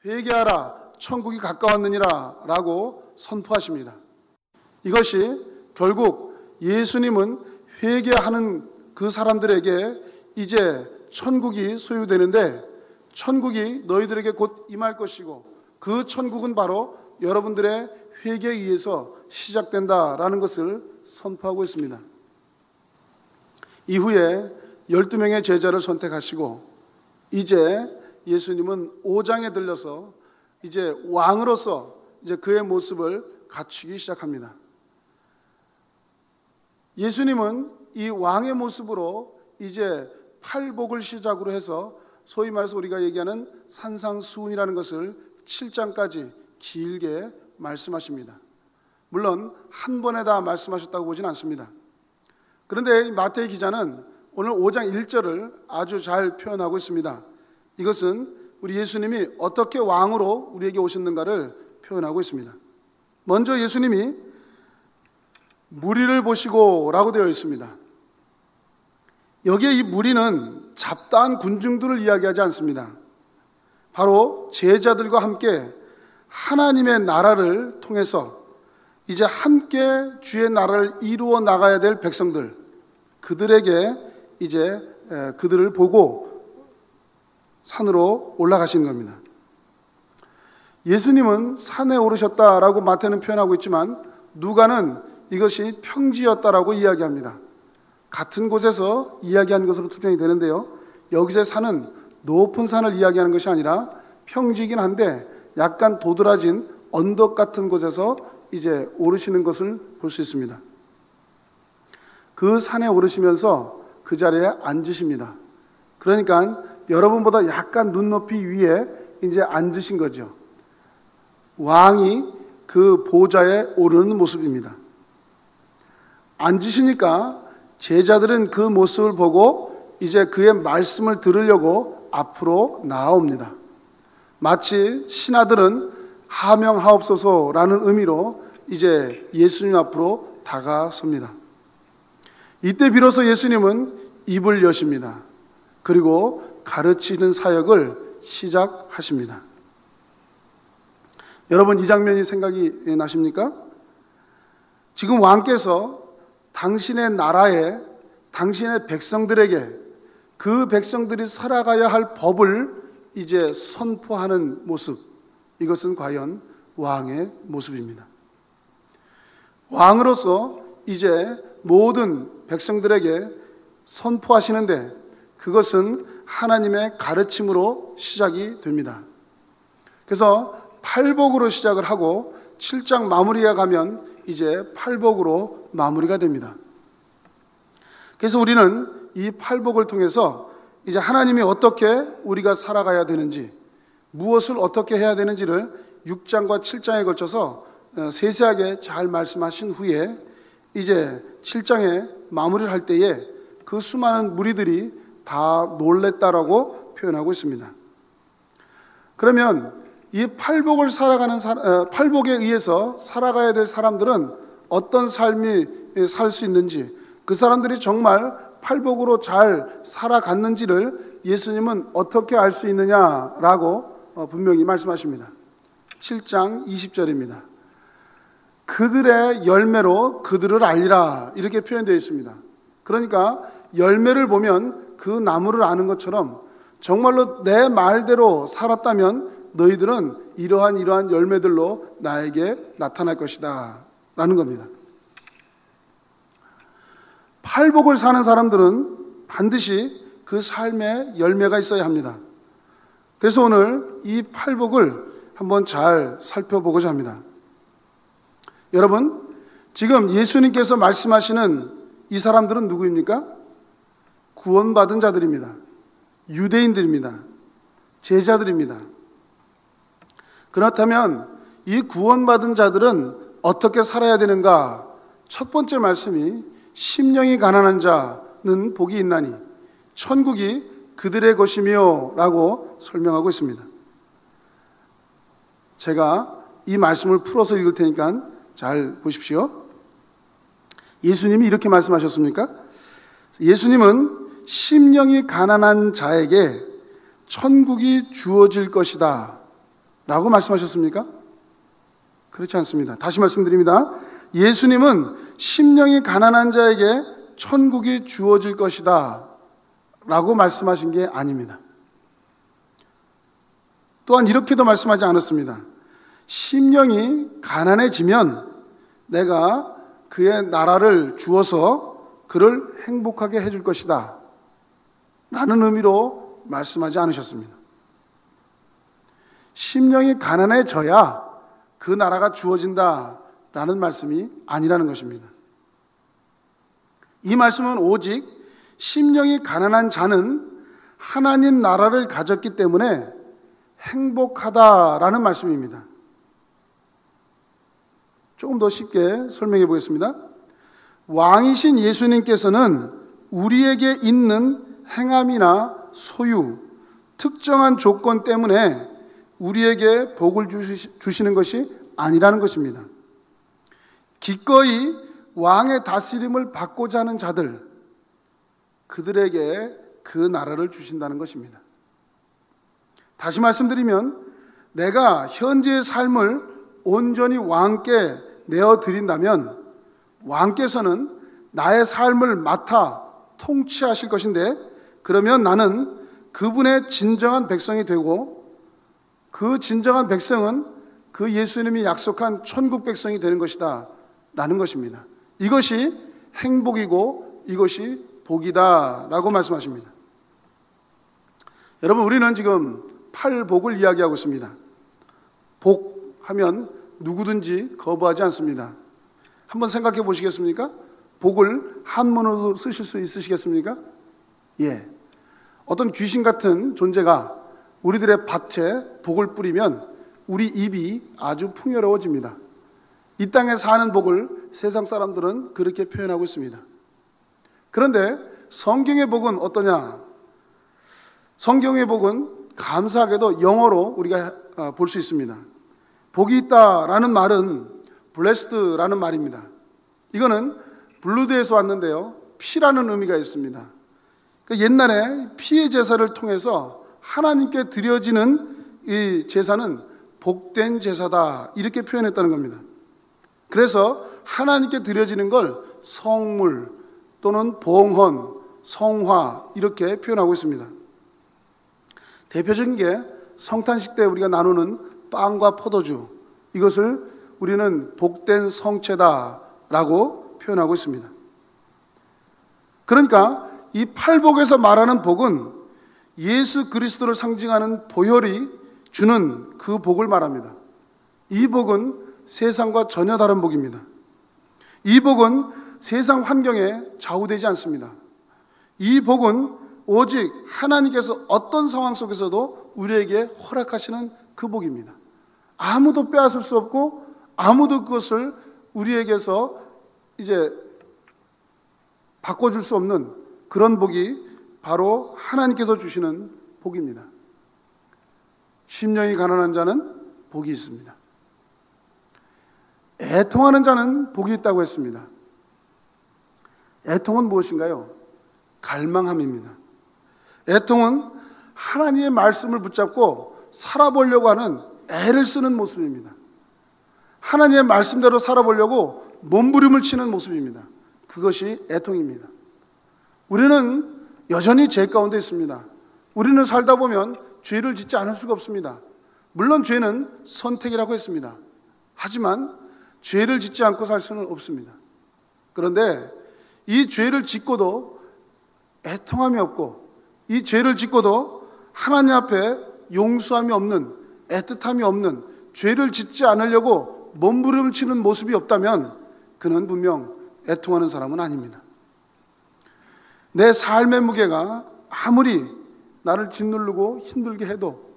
회개하라 천국이 가까웠느니라 라고 선포하십니다. 이것이 결국 예수님은 회개하는 그 사람들에게 이제 천국이 소유되는데, 천국이 너희들에게 곧 임할 것이고 그 천국은 바로 여러분들의 회개에 의해서 시작된다라는 것을 선포하고 있습니다. 이후에 12명의 제자를 선택하시고 이제 예수님은 5장에 들려서 이제 왕으로서 이제 그의 모습을 갖추기 시작합니다. 예수님은 이 왕의 모습으로 이제 팔복을 시작으로 해서 소위 말해서 우리가 얘기하는 산상수훈이라는 것을 7장까지 길게 말씀하십니다. 물론 한 번에 다 말씀하셨다고 보진 않습니다. 그런데 마태의 기자는 오늘 5장 1절을 아주 잘 표현하고 있습니다. 이것은 우리 예수님이 어떻게 왕으로 우리에게 오셨는가를 표현하고 있습니다. 먼저 예수님이 무리를 보시고 라고 되어 있습니다. 여기에 이 무리는 잡다한 군중들을 이야기하지 않습니다. 바로 제자들과 함께 하나님의 나라를 통해서 이제 함께 주의 나라를 이루어 나가야 될 백성들, 그들에게 이제 그들을 보고 산으로 올라가신 겁니다. 예수님은 산에 오르셨다라고 마태는 표현하고 있지만 누가는 이것이 평지였다라고 이야기합니다. 같은 곳에서 이야기한 것으로 추정이 되는데요, 여기서의 산은 높은 산을 이야기하는 것이 아니라 평지이긴 한데 약간 도드라진 언덕 같은 곳에서 이제 오르시는 것을 볼 수 있습니다. 그 산에 오르시면서 그 자리에 앉으십니다. 그러니까 여러분보다 약간 눈높이 위에 이제 앉으신 거죠. 왕이 그 보좌에 오르는 모습입니다. 앉으시니까 제자들은 그 모습을 보고 이제 그의 말씀을 들으려고 앞으로 나아옵니다. 마치 신하들은 하명하옵소서라는 의미로 이제 예수님 앞으로 다가섭니다. 이때 비로소 예수님은 입을 여십니다. 그리고 가르치는 사역을 시작하십니다. 여러분, 이 장면이 생각이 나십니까? 지금 왕께서 당신의 나라에 당신의 백성들에게 그 백성들이 살아가야 할 법을 이제 선포하는 모습, 이것은 과연 왕의 모습입니다. 왕으로서 이제 모든 백성들에게 선포하시는데 그것은 하나님의 가르침으로 시작이 됩니다. 그래서 팔복으로 시작을 하고 7장 마무리가 가면 이제 팔복으로 마무리가 됩니다. 그래서 우리는 이 팔복을 통해서 이제 하나님이 어떻게 우리가 살아가야 되는지, 무엇을 어떻게 해야 되는지를 6장과 7장에 걸쳐서 세세하게 잘 말씀하신 후에 이제 7장에 마무리를 할 때에 그 수많은 무리들이 다 놀랬다라고 표현하고 있습니다. 그러면 이 팔복을 살아가는 팔복에 의해서 살아가야 될 사람들은 어떤 삶이 살 수 있는지, 그 사람들이 정말 팔복으로 잘 살아갔는지를 예수님은 어떻게 알 수 있느냐라고 분명히 말씀하십니다. 7장 20절입니다. 그들의 열매로 그들을 알리라, 이렇게 표현되어 있습니다. 그러니까 열매를 보면 그 나무를 아는 것처럼 정말로 내 말대로 살았다면 너희들은 이러한 열매들로 나에게 나타날 것이다 라는 겁니다. 팔복을 사는 사람들은 반드시 그 삶에 열매가 있어야 합니다. 그래서 오늘 이 팔복을 한번 잘 살펴보고자 합니다. 여러분, 지금 예수님께서 말씀하시는 이 사람들은 누구입니까? 구원받은 자들입니다. 유대인들입니다. 제자들입니다. 그렇다면 이 구원받은 자들은 어떻게 살아야 되는가? 첫 번째 말씀이 심령이 가난한 자는 복이 있나니 천국이 그들의 것이며 라고 설명하고 있습니다. 제가 이 말씀을 풀어서 읽을 테니까 잘 보십시오. 예수님이 이렇게 말씀하셨습니까? 예수님은 심령이 가난한 자에게 천국이 주어질 것이다 라고 말씀하셨습니까? 그렇지 않습니다. 다시 말씀드립니다. 예수님은 심령이 가난한 자에게 천국이 주어질 것이다 라고 말씀하신 게 아닙니다. 또한 이렇게도 말씀하지 않았습니다. 심령이 가난해지면 내가 그의 나라를 주어서 그를 행복하게 해줄 것이다 라는 의미로 말씀하지 않으셨습니다. 심령이 가난해져야 그 나라가 주어진다 라는 말씀이 아니라는 것입니다. 이 말씀은 오직 심령이 가난한 자는 하나님 나라를 가졌기 때문에 행복하다라는 말씀입니다. 조금 더 쉽게 설명해 보겠습니다. 왕이신 예수님께서는 우리에게 있는 행함이나 소유, 특정한 조건 때문에 우리에게 복을 주시는 것이 아니라는 것입니다. 기꺼이 왕의 다스림을 받고자 하는 자들, 그들에게 그 나라를 주신다는 것입니다. 다시 말씀드리면 내가 현재의 삶을 온전히 왕께 내어드린다면 왕께서는 나의 삶을 맡아 통치하실 것인데, 그러면 나는 그분의 진정한 백성이 되고 그 진정한 백성은 그 예수님이 약속한 천국 백성이 되는 것이다 라는 것입니다. 이것이 행복이고 이것이 복이다 라고 말씀하십니다. 여러분, 우리는 지금 팔복을 이야기하고 있습니다. 복 하면 누구든지 거부하지 않습니다. 한번 생각해 보시겠습니까? 복을 한문으로 쓰실 수 있으시겠습니까? 예. 어떤 귀신 같은 존재가 우리들의 밭에 복을 뿌리면 우리 입이 아주 풍요로워집니다. 이 땅에 사는 복을 세상 사람들은 그렇게 표현하고 있습니다. 그런데 성경의 복은 어떠냐? 성경의 복은 감사하게도 영어로 우리가 볼 수 있습니다. 복이 있다라는 말은 blessed라는 말입니다. 이거는 블루드에서 왔는데요, 피라는 의미가 있습니다. 옛날에 피의 제사를 통해서 하나님께 드려지는 이 제사는 복된 제사다 이렇게 표현했다는 겁니다. 그래서 하나님께 드려지는 걸 성물 또는 봉헌, 성화 이렇게 표현하고 있습니다. 대표적인 게 성탄식 때 우리가 나누는 빵과 포도주, 이것을 우리는 복된 성체다라고 표현하고 있습니다. 그러니까 이 팔복에서 말하는 복은 예수 그리스도를 상징하는 보혈이 주는 그 복을 말합니다. 이 복은 세상과 전혀 다른 복입니다. 이 복은 세상 환경에 좌우되지 않습니다. 이 복은 오직 하나님께서 어떤 상황 속에서도 우리에게 허락하시는 그 복입니다. 아무도 빼앗을 수 없고 아무도 그것을 우리에게서 이제 바꿔줄 수 없는 그런 복이 바로 하나님께서 주시는 복입니다. 심령이 가난한 자는 복이 있습니다. 애통하는 자는 복이 있다고 했습니다. 애통은 무엇인가요? 갈망함입니다. 애통은 하나님의 말씀을 붙잡고 살아보려고 하는 애를 쓰는 모습입니다. 하나님의 말씀대로 살아보려고 몸부림을 치는 모습입니다. 그것이 애통입니다. 우리는 여전히 죄 가운데 있습니다. 우리는 살다 보면 죄를 짓지 않을 수가 없습니다. 물론 죄는 선택이라고 했습니다. 하지만 죄를 짓지 않고 살 수는 없습니다. 그런데 이 죄를 짓고도 애통함이 없고, 이 죄를 짓고도 하나님 앞에 용서함이 없는, 애틋함이 없는, 죄를 짓지 않으려고 몸부림을 치는 모습이 없다면 그는 분명 애통하는 사람은 아닙니다. 내 삶의 무게가 아무리 나를 짓누르고 힘들게 해도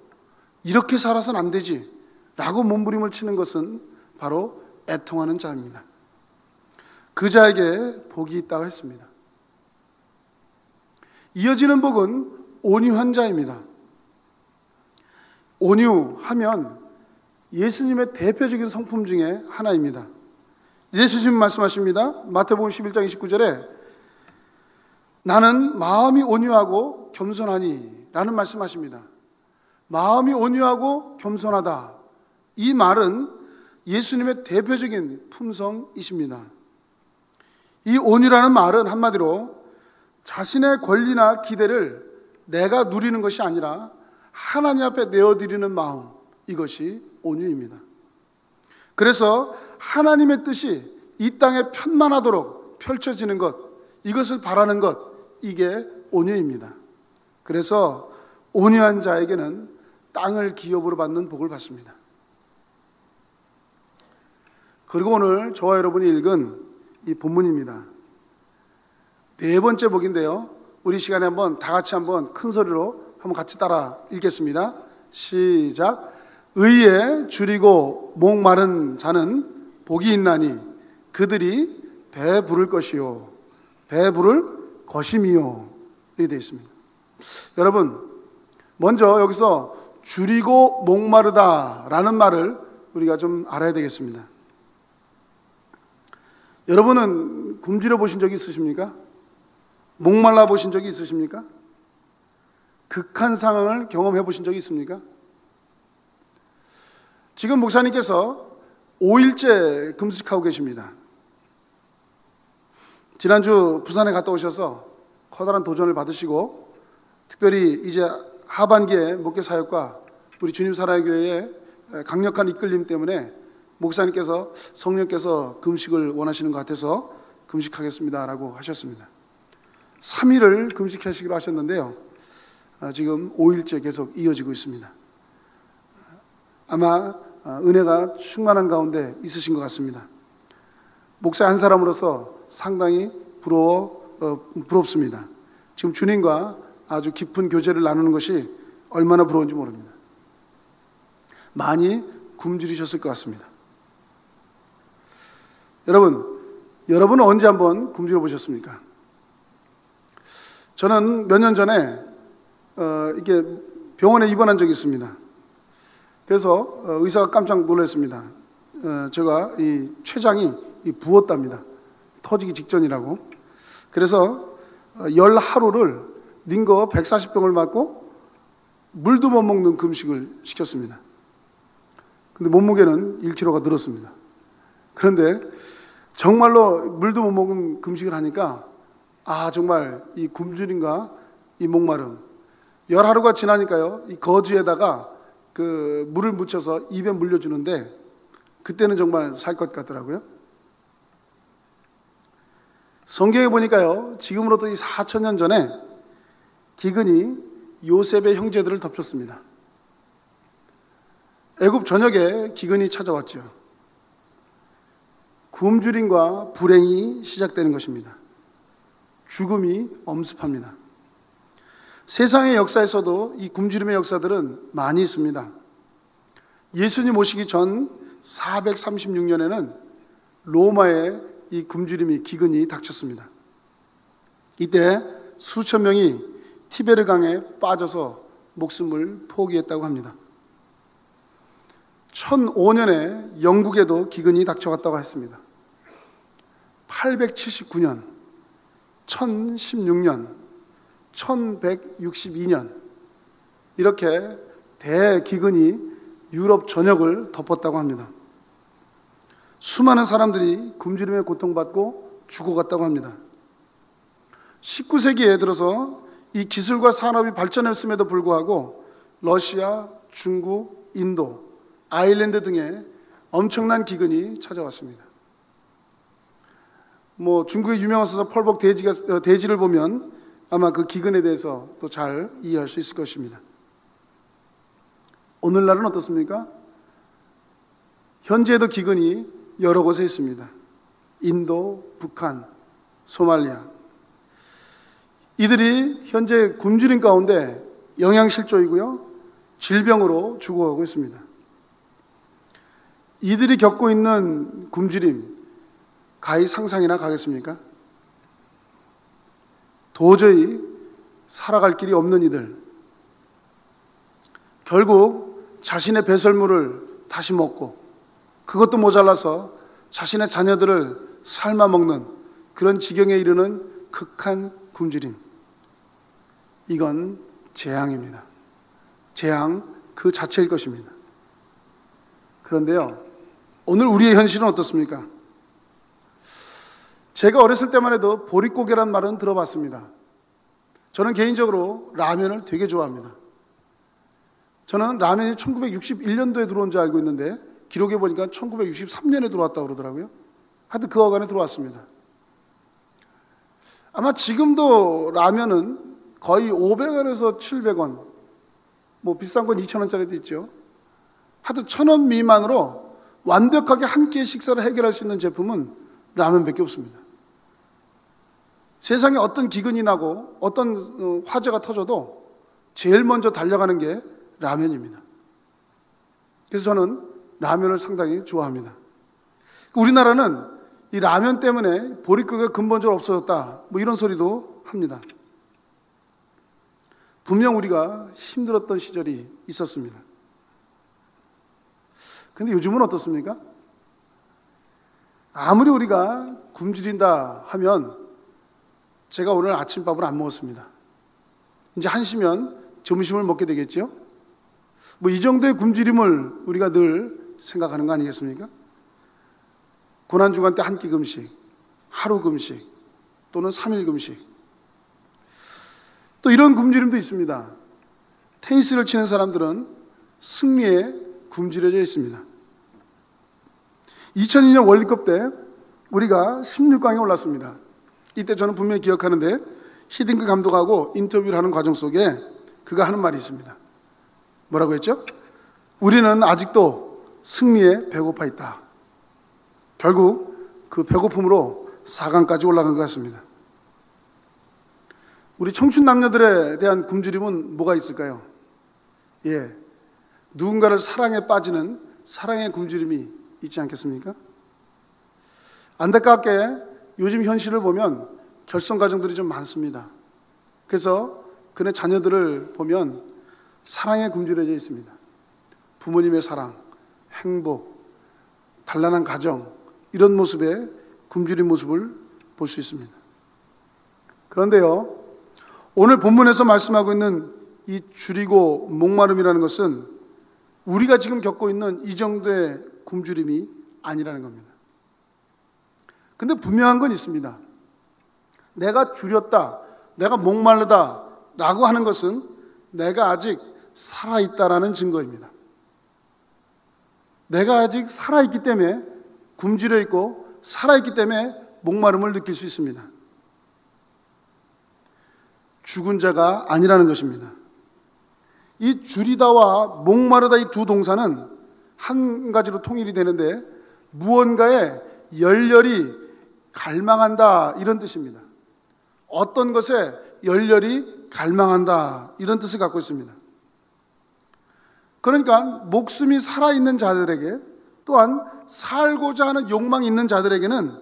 이렇게 살아서는 안 되지 라고 몸부림을 치는 것은 바로 애통하는 자입니다. 그 자에게 복이 있다고 했습니다. 이어지는 복은 온유한 자입니다. 온유하면 예수님의 대표적인 성품 중에 하나입니다. 예수님 말씀하십니다. 마태복음 11장 29절에 나는 마음이 온유하고 겸손하니 라는 말씀하십니다. 마음이 온유하고 겸손하다, 이 말은 예수님의 대표적인 품성이십니다. 이 온유라는 말은 한마디로 자신의 권리나 기대를 내가 누리는 것이 아니라 하나님 앞에 내어드리는 마음, 이것이 온유입니다. 그래서 하나님의 뜻이 이 땅에 편만하도록 펼쳐지는 것, 이것을 바라는 것, 이게 온유입니다. 그래서 온유한 자에게는 땅을 기업으로 받는 복을 받습니다. 그리고 오늘 저와 여러분이 읽은 이 본문입니다. 네 번째 복인데요, 우리 시간에 한번 다 같이 한번 큰 소리로 한번 같이 따라 읽겠습니다. 시작. 의에 줄이고 목마른 자는 복이 있나니 그들이 배부를 것이요 배부를 것임이요, 이렇게 되어 있습니다. 여러분, 먼저 여기서 줄이고 목마르다라는 말을 우리가 좀 알아야 되겠습니다. 여러분은 굶주려 보신 적이 있으십니까? 목말라 보신 적이 있으십니까? 극한 상황을 경험해 보신 적이 있습니까? 지금 목사님께서 5일째 금식하고 계십니다. 지난주 부산에 갔다 오셔서 커다란 도전을 받으시고, 특별히 이제 하반기에 목회 사역과 우리 주님 살아의 교회의 강력한 이끌림 때문에 목사님께서, 성령께서 금식을 원하시는 것 같아서 금식하겠습니다라고 하셨습니다. 3일을 금식하시기로 하셨는데요, 지금 5일째 계속 이어지고 있습니다. 아마 은혜가 충만한 가운데 있으신 것 같습니다. 목사 한 사람으로서 상당히 부럽습니다. 지금 주님과 아주 깊은 교제를 나누는 것이 얼마나 부러운지 모릅니다. 많이 굶주리셨을 것 같습니다. 여러분은 언제 한번 굶주려 보셨습니까? 저는 몇 년 전에 이렇게 병원에 입원한 적이 있습니다. 그래서 의사가 깜짝 놀랐습니다. 제가 이 췌장이 부었답니다. 터지기 직전이라고. 그래서 열 하루를 닌거 140병을 맞고 물도 못 먹는 금식을 시켰습니다. 근데 몸무게는 1kg가 늘었습니다. 그런데 정말로 물도 못 먹은 금식을 하니까 정말 이 굶주림과 이 목마름, 열 하루가 지나니까요, 이 거즈에다가 그 물을 묻혀서 입에 물려주는데 그때는 정말 살 것 같더라고요. 성경에 보니까요, 지금으로부터 4,000년 전에 기근이 요셉의 형제들을 덮쳤습니다. 애굽 전역에 기근이 찾아왔죠. 굶주림과 불행이 시작되는 것입니다. 죽음이 엄습합니다. 세상의 역사에서도 이 굶주림의 역사들은 많이 있습니다. 예수님 오시기 전 436년에는 로마에 이 굶주림이, 기근이 닥쳤습니다. 이때 수천 명이 티베르 강에 빠져서 목숨을 포기했다고 합니다. 1005년에 영국에도 기근이 닥쳐왔다고 했습니다. 879년, 1016년, 1162년, 이렇게 대기근이 유럽 전역을 덮었다고 합니다. 수많은 사람들이 굶주림에 고통받고 죽어갔다고 합니다. 19세기에 들어서 이 기술과 산업이 발전했음에도 불구하고 러시아, 중국, 인도, 아일랜드 등에 엄청난 기근이 찾아왔습니다. 중국의 유명한 소설 펄벅 대지를 보면 아마 그 기근에 대해서 또 잘 이해할 수 있을 것입니다. 오늘날은 어떻습니까? 현재도 기근이 여러 곳에 있습니다. 인도, 북한, 소말리아. 이들이 현재 굶주림 가운데 영양실조이고요, 질병으로 죽어가고 있습니다. 이들이 겪고 있는 굶주림, 가히 상상이나 가겠습니까? 도저히 살아갈 길이 없는 이들, 결국 자신의 배설물을 다시 먹고 그것도 모자라서 자신의 자녀들을 삶아 먹는 그런 지경에 이르는 극한 굶주림. 이건 재앙입니다. 재앙 그 자체일 것입니다. 그런데요, 오늘 우리의 현실은 어떻습니까? 제가 어렸을 때만 해도 보릿고개란 말은 들어봤습니다. 저는 개인적으로 라면을 되게 좋아합니다. 저는 라면이 1961년도에 들어온 줄 알고 있는데 기록에 보니까 1963년에 들어왔다고 그러더라고요. 하여튼 그 어간에 들어왔습니다. 아마 지금도 라면은 거의 500원에서 700원, 뭐 비싼 건 2,000원짜리도 있죠. 하여튼 1,000원 미만으로 완벽하게 한 끼의 식사를 해결할 수 있는 제품은 라면밖에 없습니다. 세상에 어떤 기근이 나고 어떤 화재가 터져도 제일 먼저 달려가는 게 라면입니다. 그래서 저는 라면을 상당히 좋아합니다. 우리나라는 이 라면 때문에 보릿고개가 근본적으로 없어졌다, 뭐 이런 소리도 합니다. 분명 우리가 힘들었던 시절이 있었습니다. 근데 요즘은 어떻습니까? 아무리 우리가 굶주린다 하면, 제가 오늘 아침밥을 안 먹었습니다. 이제 1시면 점심을 먹게 되겠죠? 뭐 이 정도의 굶주림을 우리가 늘 생각하는 거 아니겠습니까? 고난주간 때 한 끼 금식, 하루 금식, 또는 3일 금식. 또 이런 굶주림도 있습니다. 테니스를 치는 사람들은 승리에 굶주려져 있습니다. 2002년 월드컵 때 우리가 16강에 올랐습니다. 이때 저는 분명히 기억하는데, 히딩크 감독하고 인터뷰를 하는 과정 속에 그가 하는 말이 있습니다. 뭐라고 했죠? 우리는 아직도 승리에 배고파 있다. 결국 그 배고픔으로 4강까지 올라간 것 같습니다. 우리 청춘 남녀들에 대한 굶주림은 뭐가 있을까요? 누군가를 사랑에 빠지는 사랑의 굶주림이 있지 않겠습니까? 안타깝게 요즘 현실을 보면 결손 가정들이 좀 많습니다. 그래서 그네 자녀들을 보면 사랑에 굶주려져 있습니다. 부모님의 사랑, 행복, 단란한 가정, 이런 모습에 굶주린 모습을 볼 수 있습니다. 그런데요, 오늘 본문에서 말씀하고 있는 이 줄이고 목마름이라는 것은 우리가 지금 겪고 있는 이 정도의 굶주림이 아니라는 겁니다. 근데 분명한 건 있습니다. 내가 줄였다, 내가 목마르다 라고 하는 것은 내가 아직 살아있다라는 증거입니다. 내가 아직 살아있기 때문에 굶주려 있고, 살아있기 때문에 목마름을 느낄 수 있습니다. 죽은 자가 아니라는 것입니다. 이 줄이다와 목마르다, 이 두 동사는 한 가지로 통일이 되는데, 무언가에 열렬히 갈망한다, 이런 뜻입니다. 어떤 것에 열렬히 갈망한다, 이런 뜻을 갖고 있습니다. 그러니까 목숨이 살아있는 자들에게, 또한 살고자 하는 욕망이 있는 자들에게는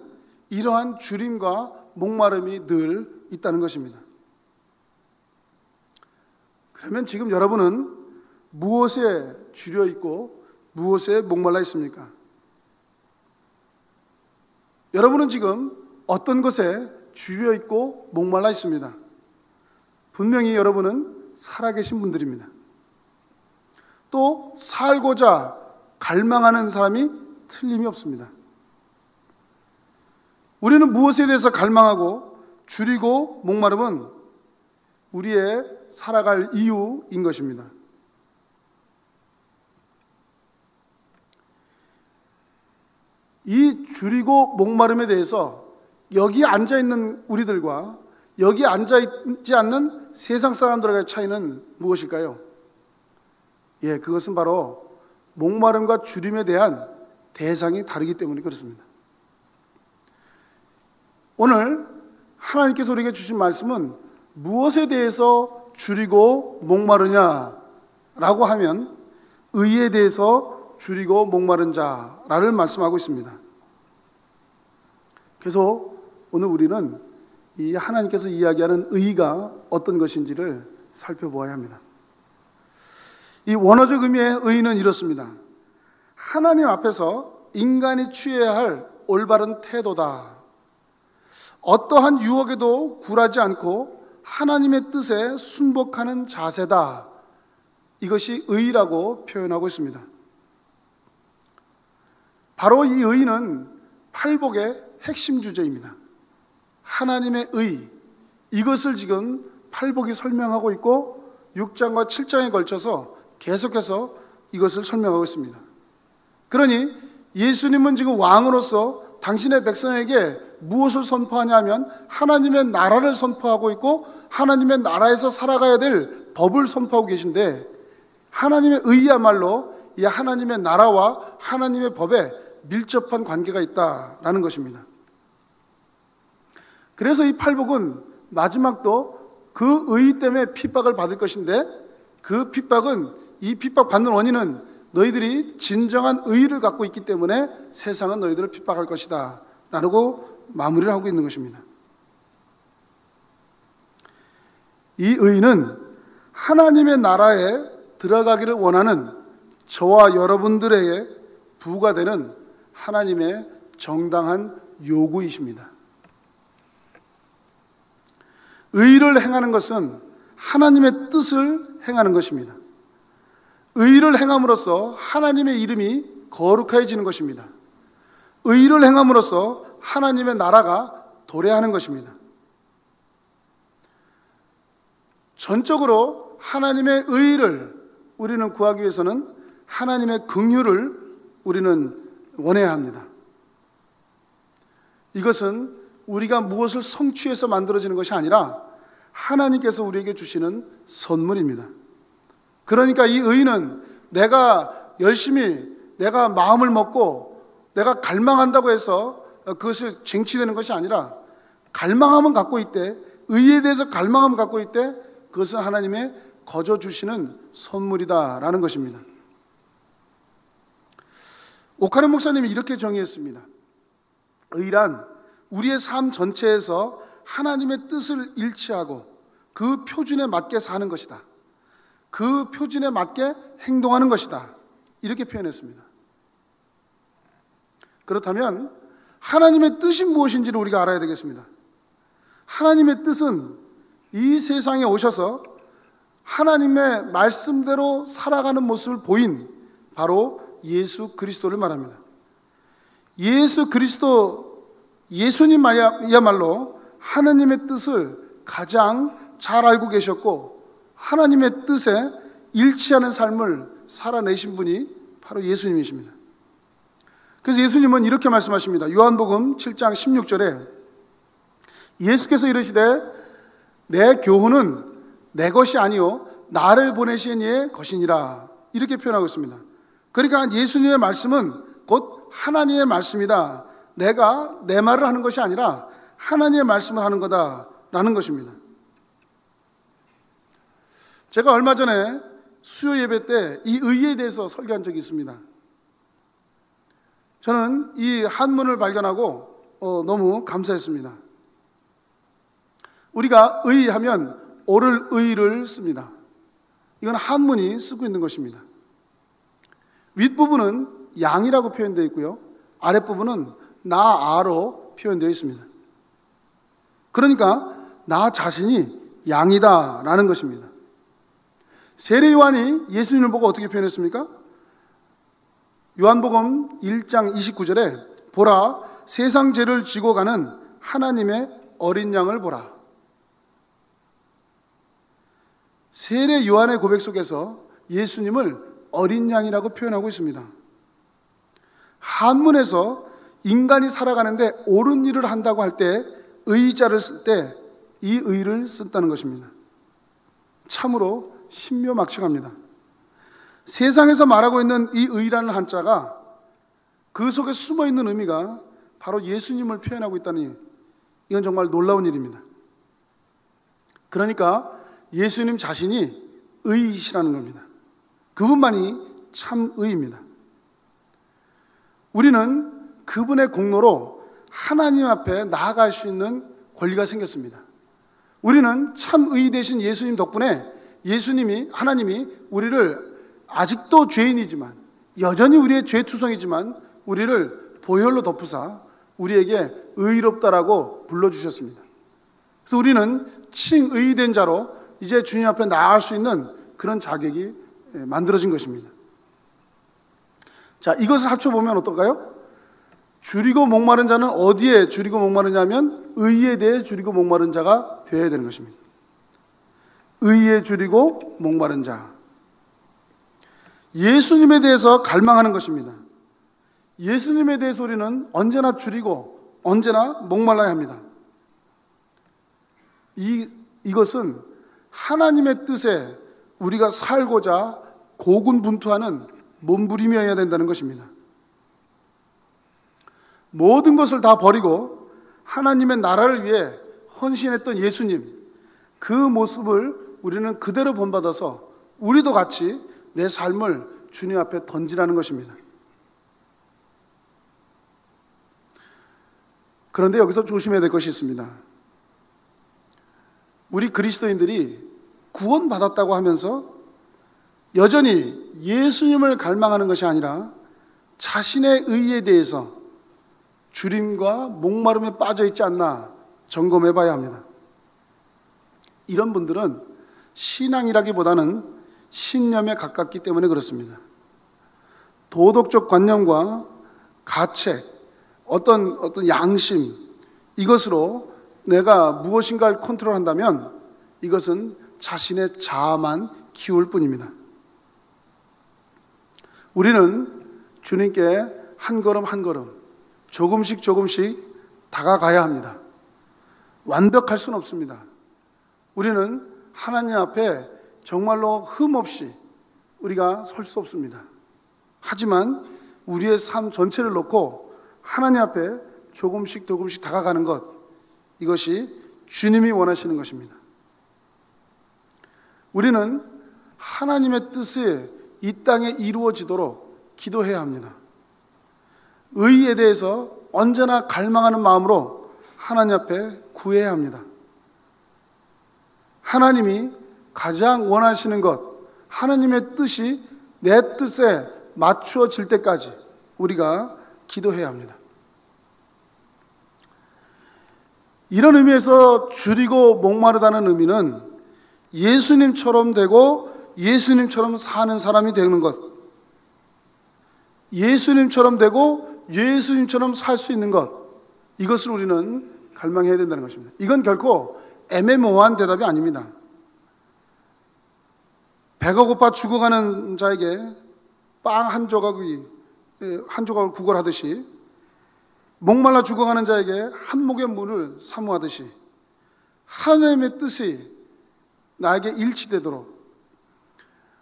이러한 줄임과 목마름이 늘 있다는 것입니다. 그러면 지금 여러분은 무엇에 줄여 있고 무엇에 목말라 있습니까? 여러분은 지금 어떤 것에 줄여 있고 목말라 있습니다. 분명히 여러분은 살아계신 분들입니다. 또 살고자 갈망하는 사람이 틀림이 없습니다. 우리는 무엇에 대해서 갈망하고 줄이고 목마름은 우리의 살아갈 이유인 것입니다. 이 줄이고 목마름에 대해서 여기 앉아있는 우리들과 여기 앉아있지 않는 세상 사람들과의 차이는 무엇일까요? 그것은 바로 목마름과 줄임에 대한 대상이 다르기 때문에 그렇습니다. 오늘 하나님께서 우리에게 주신 말씀은 무엇에 대해서 줄이고 목마르냐라고 하면 의에 대해서 줄이고 목마른 자라를 말씀하고 있습니다. 그래서 오늘 우리는 이 하나님께서 이야기하는 의가 어떤 것인지를 살펴보아야 합니다. 이 원어적 의미의 의는 이렇습니다. 하나님 앞에서 인간이 취해야 할 올바른 태도다. 어떠한 유혹에도 굴하지 않고 하나님의 뜻에 순복하는 자세다. 이것이 의라고 표현하고 있습니다. 바로 이 의는 팔복의 핵심 주제입니다. 하나님의 의, 이것을 지금 팔복이 설명하고 있고 6장과 7장에 걸쳐서 계속해서 이것을 설명하고 있습니다. 그러니 예수님은 지금 왕으로서 당신의 백성에게 무엇을 선포하냐 하면 하나님의 나라를 선포하고 있고 하나님의 나라에서 살아가야 될 법을 선포하고 계신데, 하나님의 의야말로 이 하나님의 나라와 하나님의 법에 밀접한 관계가 있다라는 것입니다. 그래서 이 팔복은 마지막도 그 의 때문에 핍박을 받을 것인데, 그 핍박은, 이 핍박 받는 원인은 너희들이 진정한 의를 갖고 있기 때문에 세상은 너희들을 핍박할 것이다 라고 마무리를 하고 있는 것입니다. 이 의는 하나님의 나라에 들어가기를 원하는 저와 여러분들에게 부과되는 하나님의 정당한 요구이십니다. 의를 행하는 것은 하나님의 뜻을 행하는 것입니다. 의를 행함으로써 하나님의 이름이 거룩해지는 것입니다. 의를 행함으로써 하나님의 나라가 도래하는 것입니다. 전적으로 하나님의 의를 우리는 구하기 위해서는 하나님의 긍휼을 우리는 원해야 합니다. 이것은 우리가 무엇을 성취해서 만들어지는 것이 아니라 하나님께서 우리에게 주시는 선물입니다. 그러니까 이 의는 내가 열심히 내가 마음을 먹고 내가 갈망한다고 해서 그것을 쟁취되는 것이 아니라, 갈망함은 갖고 있대, 의에 대해서 갈망함을 갖고 있대, 그것은 하나님의 거저 주시는 선물이다라는 것입니다. 오카는 목사님이 이렇게 정의했습니다. 의란 우리의 삶 전체에서 하나님의 뜻을 일치하고 그 표준에 맞게 사는 것이다. 그 표준에 맞게 행동하는 것이다. 이렇게 표현했습니다. 그렇다면 하나님의 뜻이 무엇인지를 우리가 알아야 되겠습니다. 하나님의 뜻은 이 세상에 오셔서 하나님의 말씀대로 살아가는 모습을 보인 바로 예수 그리스도를 말합니다. 예수 그리스도, 예수님이야말로 하나님의 뜻을 가장 잘 알고 계셨고 하나님의 뜻에 일치하는 삶을 살아내신 분이 바로 예수님이십니다. 그래서 예수님은 이렇게 말씀하십니다. 요한복음 7장 16절에 예수께서 이르시되 내 교훈은 내 것이 아니요 나를 보내신 이의 것이니라, 이렇게 표현하고 있습니다. 그러니까 예수님의 말씀은 곧 하나님의 말씀이다. 내가 내 말을 하는 것이 아니라 하나님의 말씀을 하는 거다라는 것입니다. 제가 얼마 전에 수요 예배 때 이 의에 대해서 설교한 적이 있습니다. 저는 이 한문을 발견하고 너무 감사했습니다. 우리가 의하면 옳을 의를 씁니다. 이건 한문이 쓰고 있는 것입니다. 윗부분은 양이라고 표현되어 있고요, 아랫부분은 나아로 표현되어 있습니다. 그러니까 나 자신이 양이다라는 것입니다. 세례 요한이 예수님을 보고 어떻게 표현했습니까? 요한복음 1장 29절에 보라 세상 죄를 지고 가는 하나님의 어린 양을 보라. 세례 요한의 고백 속에서 예수님을 어린 양이라고 표현하고 있습니다. 한문에서 인간이 살아가는데 옳은 일을 한다고 할 때 의자를 쓸 때 이 의를 썼다는 것입니다. 참으로 신묘막측합니다. 세상에서 말하고 있는 이 의라는 한자가 그 속에 숨어있는 의미가 바로 예수님을 표현하고 있다니, 이건 정말 놀라운 일입니다. 그러니까 예수님 자신이 의이시라는 겁니다. 그분만이 참 의입니다. 우리는 그분의 공로로 하나님 앞에 나아갈 수 있는 권리가 생겼습니다. 우리는 참 의 되신 예수님 덕분에 하나님이 우리를 아직도 죄인이지만, 여전히 우리의 죄투성이지만 우리를 보혈로 덮으사 우리에게 의롭다라고 불러주셨습니다. 그래서 우리는 칭의된 자로 이제 주님 앞에 나아갈 수 있는 그런 자격이 만들어진 것입니다. 자, 이것을 합쳐보면 어떨까요? 줄이고 목마른 자는 어디에 줄이고 목마르냐면 의에 대해 줄이고 목마른 자가 되어야 되는 것입니다. 의에 줄이고 목마른 자. 예수님에 대해서 갈망하는 것입니다. 예수님에 대해서 우리는 언제나 줄이고 언제나 목말라야 합니다. 이것은 하나님의 뜻에 우리가 살고자 고군분투하는 몸부림이어야 된다는 것입니다. 모든 것을 다 버리고 하나님의 나라를 위해 헌신했던 예수님, 그 모습을 우리는 그대로 본받아서 우리도 같이 내 삶을 주님 앞에 던지라는 것입니다. 그런데 여기서 조심해야 될 것이 있습니다. 우리 그리스도인들이 구원받았다고 하면서 여전히 예수님을 갈망하는 것이 아니라 자신의 의에 대해서 주림과 목마름에 빠져 있지 않나 점검해 봐야 합니다. 이런 분들은 신앙이라기보다는 신념에 가깝기 때문에 그렇습니다. 도덕적 관념과 가책, 어떤 양심, 이것으로 내가 무엇인가를 컨트롤한다면 이것은 자신의 자아만 키울 뿐입니다. 우리는 주님께 한 걸음 한 걸음 조금씩 다가가야 합니다. 완벽할 수는 없습니다. 우리는 하나님 앞에 정말로 흠없이 우리가 설 수 없습니다. 하지만 우리의 삶 전체를 놓고 하나님 앞에 조금씩 다가가는 것, 이것이 주님이 원하시는 것입니다. 우리는 하나님의 뜻이 이 땅에 이루어지도록 기도해야 합니다. 의에 대해서 언제나 갈망하는 마음으로 하나님 앞에 구해야 합니다. 하나님이 가장 원하시는 것, 하나님의 뜻이 내 뜻에 맞추어질 때까지 우리가 기도해야 합니다. 이런 의미에서 줄이고 목마르다는 의미는 예수님처럼 되고 예수님처럼 사는 사람이 되는 것, 예수님처럼 되고 예수님처럼 살 수 있는 것, 이것을 우리는 갈망해야 된다는 것입니다. 이건 결코 애매모호한 대답이 아닙니다. 배가 고파 죽어가는 자에게 빵 한 조각을 구걸하듯이, 목말라 죽어가는 자에게 한 모금 물을 사모하듯이 하나님의 뜻이 나에게 일치되도록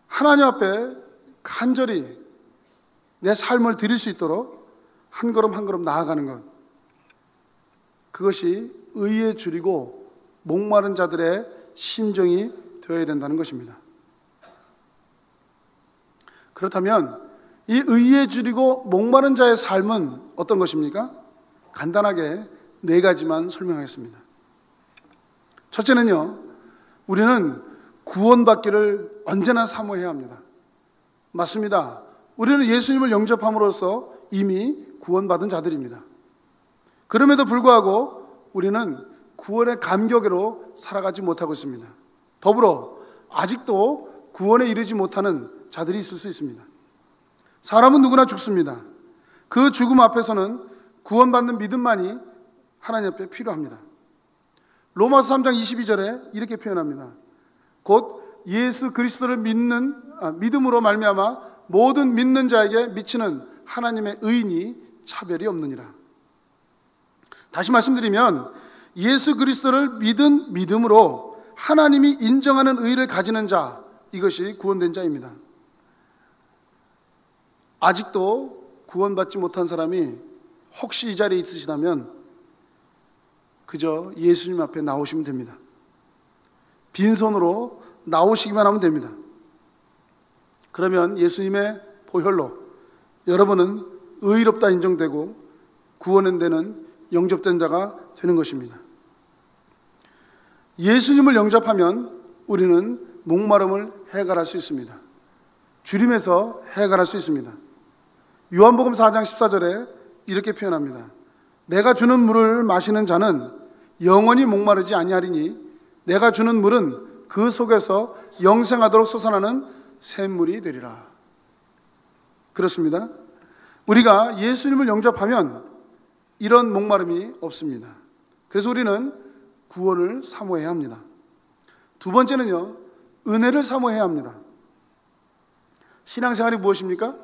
하나님 앞에 간절히 내 삶을 드릴 수 있도록 한 걸음 한 걸음 나아가는 것, 그것이 의에 줄이고 목마른 자들의 심정이 되어야 된다는 것입니다. 그렇다면 이 의에 줄이고 목마른 자의 삶은 어떤 것입니까? 간단하게 4가지만 설명하겠습니다. 첫째는요, 우리는 구원받기를 언제나 사모해야 합니다. 맞습니다. 우리는 예수님을 영접함으로써 이미 구원받은 자들입니다. 그럼에도 불구하고 우리는 구원의 감격으로 살아가지 못하고 있습니다. 더불어 아직도 구원에 이르지 못하는 자들이 있을 수 있습니다. 사람은 누구나 죽습니다. 그 죽음 앞에서는 구원받는 믿음만이 하나님 앞에 필요합니다. 로마서 3장 22절에 이렇게 표현합니다. 곧 예수 그리스도를 믿음으로 말미암아 모든 믿는 자에게 미치는 하나님의 의인이 차별이 없느니라. 다시 말씀드리면 예수 그리스도를 믿은 믿음으로 하나님이 인정하는 의를 가지는 자, 이것이 구원된 자입니다. 아직도 구원받지 못한 사람이 혹시 이 자리에 있으시다면 그저 예수님 앞에 나오시면 됩니다. 빈손으로 나오시기만 하면 됩니다. 그러면 예수님의 보혈로 여러분은 의롭다 인정되고 구원은 되는 영접된 자가 되는 것입니다. 예수님을 영접하면 우리는 목마름을 해결할 수 있습니다. 주림에서 해결할 수 있습니다. 요한복음 4장 14절에 이렇게 표현합니다. 내가 주는 물을 마시는 자는 영원히 목마르지 아니하리니 내가 주는 물은 그 속에서 영생하도록 솟아나는 샘물이 되리라. 그렇습니다. 우리가 예수님을 영접하면 이런 목마름이 없습니다. 그래서 우리는 구원을 사모해야 합니다. 두 번째는요, 은혜를 사모해야 합니다. 신앙생활이 무엇입니까?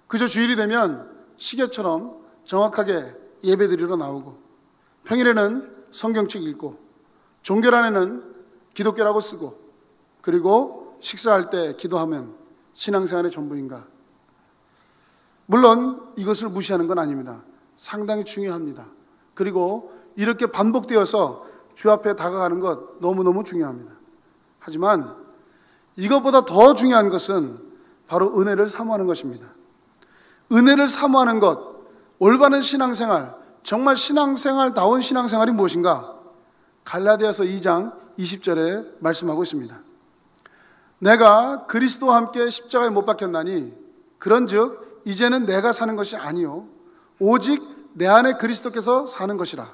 그저 주일이 되면 시계처럼 정확하게 예배드리러 나오고, 평일에는 성경책 읽고, 종교란에는 기독교라고 쓰고, 그리고 식사할 때 기도하면 신앙생활의 전부인가? 물론 이것을 무시하는 건 아닙니다. 상당히 중요합니다. 그리고 이렇게 반복되어서 주 앞에 다가가는 것 너무너무 중요합니다. 하지만 이것보다 더 중요한 것은 바로 은혜를 사모하는 것입니다. 은혜를 사모하는 것, 올바른 신앙생활, 정말 신앙생활다운 신앙생활이 무엇인가? 갈라디아서 2장 20절에 말씀하고 있습니다. 내가 그리스도와 함께 십자가에 못 박혔나니 그런즉 이제는 내가 사는 것이 아니요 오직 내 안에 그리스도께서 사는 것이라.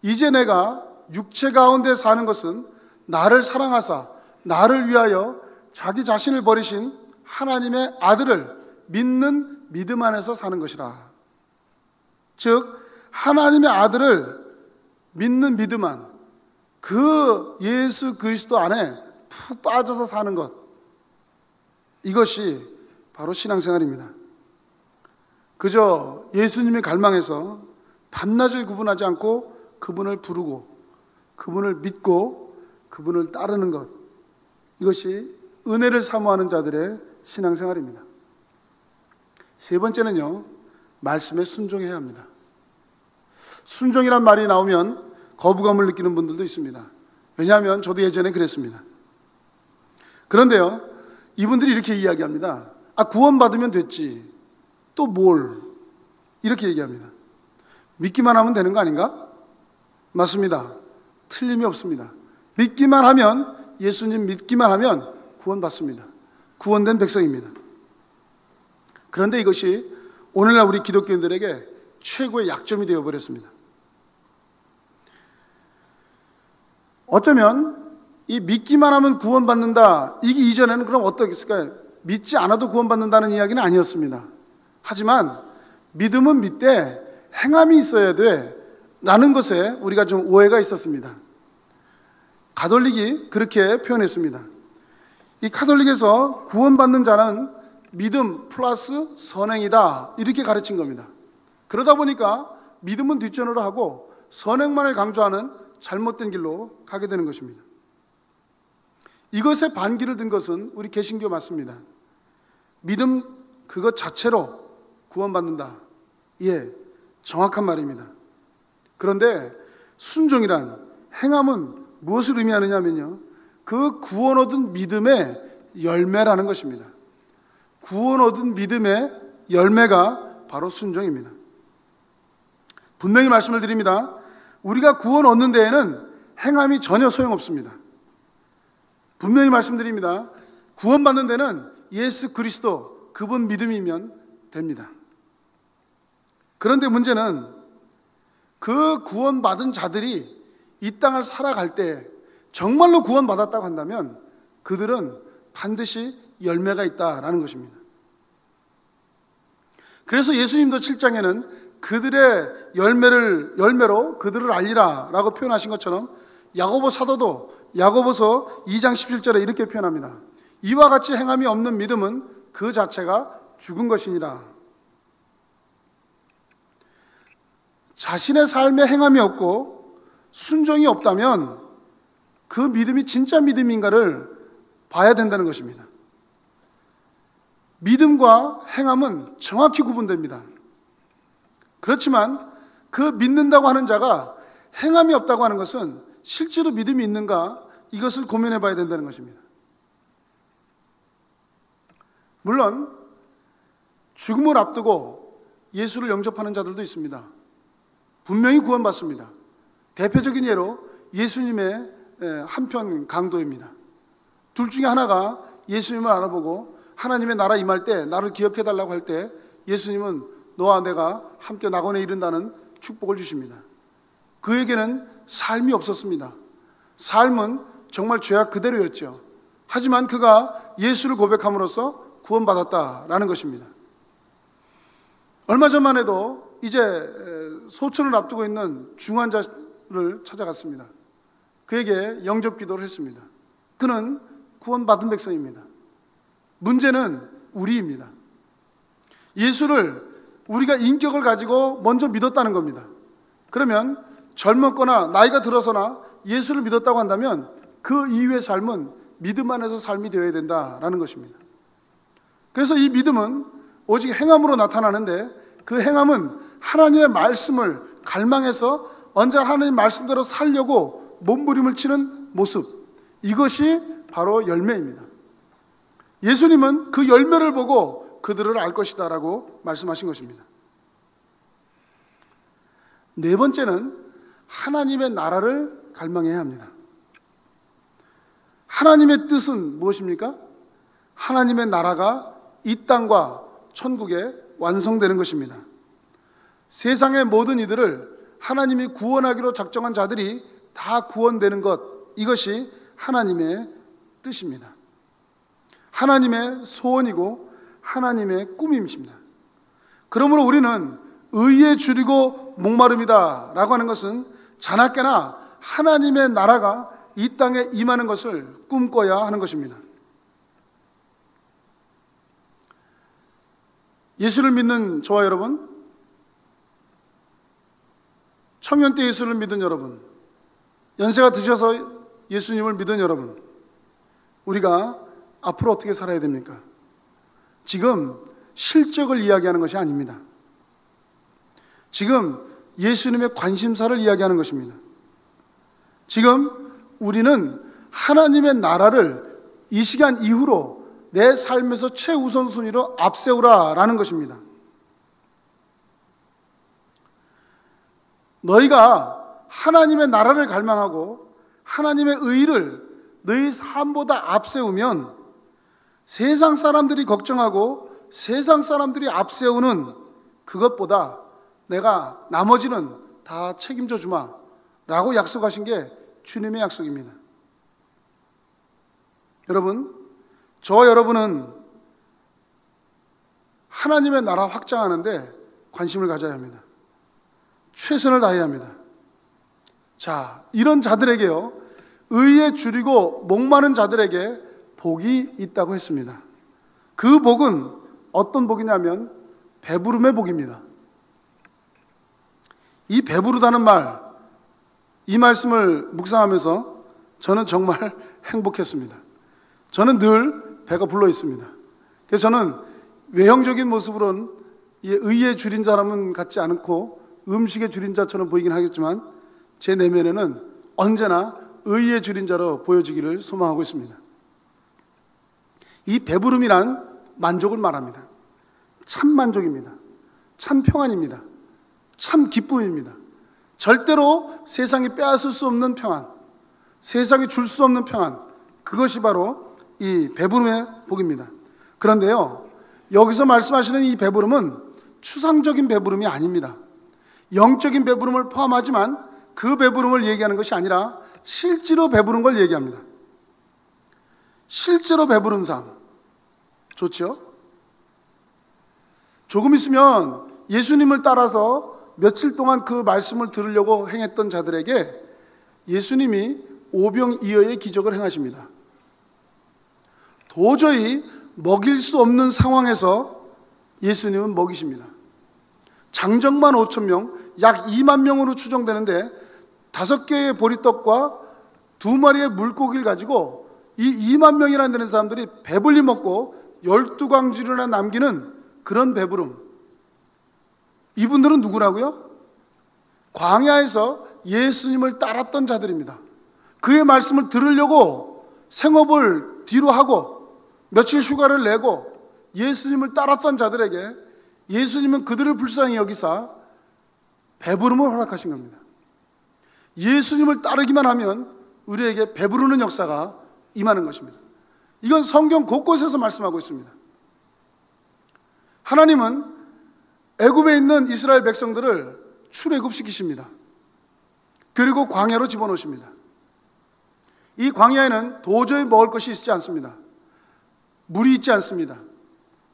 이제 내가 육체 가운데 사는 것은 나를 사랑하사 나를 위하여 자기 자신을 버리신 하나님의 아들을 믿는 믿음 안에서 사는 것이라. 즉 하나님의 아들을 믿는 믿음 안, 그 예수 그리스도 안에 푹 빠져서 사는 것, 이것이 바로 신앙생활입니다. 그저 예수님이 갈망해서 밤낮을 구분하지 않고 그분을 부르고 그분을 믿고 그분을 따르는 것, 이것이 은혜를 사모하는 자들의 신앙생활입니다. 세 번째는요, 말씀에 순종해야 합니다. 순종이란 말이 나오면 거부감을 느끼는 분들도 있습니다. 왜냐하면 저도 예전에 그랬습니다. 그런데요, 이분들이 이렇게 이야기합니다. 구원받으면 됐지, 또 뭘, 이렇게 얘기합니다. 믿기만 하면 되는 거 아닌가? 맞습니다. 틀림이 없습니다. 믿기만 하면, 예수님 믿기만 하면 구원받습니다. 구원된 백성입니다. 그런데 이것이 오늘날 우리 기독교인들에게 최고의 약점이 되어버렸습니다. 어쩌면 이 믿기만 하면 구원받는다, 이게 이전에는 그럼 어떻겠을까요? 믿지 않아도 구원받는다는 이야기는 아니었습니다. 하지만 믿음은 믿되 행함이 있어야 돼 라는 것에 우리가 좀 오해가 있었습니다. 가톨릭이 그렇게 표현했습니다. 이 가톨릭에서 구원받는 자는 믿음 플러스 선행이다, 이렇게 가르친 겁니다. 그러다 보니까 믿음은 뒷전으로 하고 선행만을 강조하는 잘못된 길로 가게 되는 것입니다. 이것에 반기를 든 것은 우리 개신교 맞습니다. 믿음 그것 자체로 구원받는다, 예, 정확한 말입니다. 그런데 순종이란, 행함은 무엇을 의미하느냐면요, 그 구원 얻은 믿음의 열매라는 것입니다. 구원 얻은 믿음의 열매가 바로 순종입니다. 분명히 말씀을 드립니다. 우리가 구원 얻는 데에는 행함이 전혀 소용없습니다. 분명히 말씀드립니다. 구원받는 데는 예수 그리스도, 그분 믿음이면 됩니다. 그런데 문제는 그 구원받은 자들이 이 땅을 살아갈 때 정말로 구원받았다고 한다면 그들은 반드시 열매가 있다라는 것입니다. 그래서 예수님도 7장에는 그들의 열매로 그들을 알리라 라고 표현하신 것처럼 야고보 사도도 야고보서 2장 17절에 이렇게 표현합니다. 이와 같이 행함이 없는 믿음은 그 자체가 죽은 것이니라. 자신의 삶에 행함이 없고 순종이 없다면 그 믿음이 진짜 믿음인가를 봐야 된다는 것입니다. 믿음과 행함은 정확히 구분됩니다. 그렇지만 그 믿는다고 하는 자가 행함이 없다고 하는 것은 실제로 믿음이 있는가, 이것을 고민해 봐야 된다는 것입니다. 물론 죽음을 앞두고 예수를 영접하는 자들도 있습니다. 분명히 구원받습니다. 대표적인 예로 예수님의 한편 강도입니다. 둘 중에 하나가 예수님을 알아보고 하나님의 나라 임할 때 나를 기억해달라고 할 때 예수님은 너와 내가 함께 낙원에 이른다는 축복을 주십니다. 그에게는 삶이 없었습니다. 삶은 정말 죄악 그대로였죠. 하지만 그가 예수를 고백함으로써 구원받았다라는 것입니다. 얼마 전만 해도 이제 소천을 앞두고 있는 중환자를 찾아갔습니다. 그에게 영접 기도를 했습니다. 그는 구원받은 백성입니다. 문제는 우리입니다. 예수를 우리가 인격을 가지고 먼저 믿었다는 겁니다. 그러면 젊었거나 나이가 들어서나 예수를 믿었다고 한다면 그 이후의 삶은 믿음 안에서 삶이 되어야 된다라는 것입니다. 그래서 이 믿음은 오직 행함으로 나타나는데 그 행함은 하나님의 말씀을 갈망해서 언제나 하나님의 말씀대로 살려고 몸부림을 치는 모습, 이것이 바로 열매입니다. 예수님은 그 열매를 보고 그들을 알 것이다 라고 말씀하신 것입니다. 네 번째는 하나님의 나라를 갈망해야 합니다. 하나님의 뜻은 무엇입니까? 하나님의 나라가 이 땅과 천국에 완성되는 것입니다. 세상의 모든 이들을 하나님이 구원하기로 작정한 자들이 다 구원되는 것, 이것이 하나님의 뜻입니다. 하나님의 소원이고 하나님의 꿈입니다. 그러므로 우리는 의에 줄이고 목마름이다 라고 하는 것은 자나깨나 하나님의 나라가 이 땅에 임하는 것을 꿈꿔야 하는 것입니다. 예수를 믿는 저와 여러분, 청년 때 예수를 믿은 여러분, 연세가 드셔서 예수님을 믿은 여러분, 우리가 앞으로 어떻게 살아야 됩니까? 지금 실적을 이야기하는 것이 아닙니다. 지금 예수님의 관심사를 이야기하는 것입니다. 지금 우리는 하나님의 나라를 이 시간 이후로 내 삶에서 최우선순위로 앞세우라라는 것입니다. 너희가 하나님의 나라를 갈망하고 하나님의 의를 너희 삶보다 앞세우면 세상 사람들이 걱정하고 세상 사람들이 앞세우는 그것보다 내가 나머지는 다 책임져 주마 라고 약속하신 게 주님의 약속입니다. 여러분, 저와 여러분은 하나님의 나라 확장하는데 관심을 가져야 합니다. 최선을 다해야 합니다. 자, 이런 자들에게요, 의에 줄이고 목마른 자들에게 복이 있다고 했습니다. 그 복은 어떤 복이냐면 배부름의 복입니다. 이 배부르다는 말, 이 말씀을 묵상하면서 저는 정말 행복했습니다. 저는 늘 배가 불러 있습니다. 그래서 저는 외형적인 모습으로는 의에 줄인 사람은 같지 않고 음식에 줄인 자처럼 보이긴 하겠지만 제 내면에는 언제나 의에 줄인 자로 보여지기를 소망하고 있습니다. 이 배부름이란 만족을 말합니다. 참 만족입니다. 참 평안입니다. 참 기쁨입니다. 절대로 세상이 빼앗을 수 없는 평안, 세상이 줄 수 없는 평안, 그것이 바로 이 배부름의 복입니다. 그런데요, 여기서 말씀하시는 이 배부름은 추상적인 배부름이 아닙니다. 영적인 배부름을 포함하지만 그 배부름을 얘기하는 것이 아니라 실제로 배부른 걸 얘기합니다. 실제로 배부른 삶, 좋죠? 조금 있으면 예수님을 따라서 며칠 동안 그 말씀을 들으려고 행했던 자들에게 예수님이 오병이어의 기적을 행하십니다. 도저히 먹일 수 없는 상황에서 예수님은 먹이십니다. 장정만 5,000명, 약 2만 명으로 추정되는데 5개의 보리떡과 2마리의 물고기를 가지고 이 2만 명이나 되는 사람들이 배불리 먹고 12광주리나 남기는 그런 배부름. 이분들은 누구라고요? 광야에서 예수님을 따랐던 자들입니다. 그의 말씀을 들으려고 생업을 뒤로 하고 며칠 휴가를 내고 예수님을 따랐던 자들에게 예수님은 그들을 불쌍히 여기사 배부름을 허락하신 겁니다. 예수님을 따르기만 하면 우리에게 배부르는 역사가 임하는 것입니다. 이건 성경 곳곳에서 말씀하고 있습니다. 하나님은 애굽에 있는 이스라엘 백성들을 출애굽시키십니다. 그리고 광야로 집어넣으십니다. 이 광야에는 도저히 먹을 것이 있지 않습니다. 물이 있지 않습니다.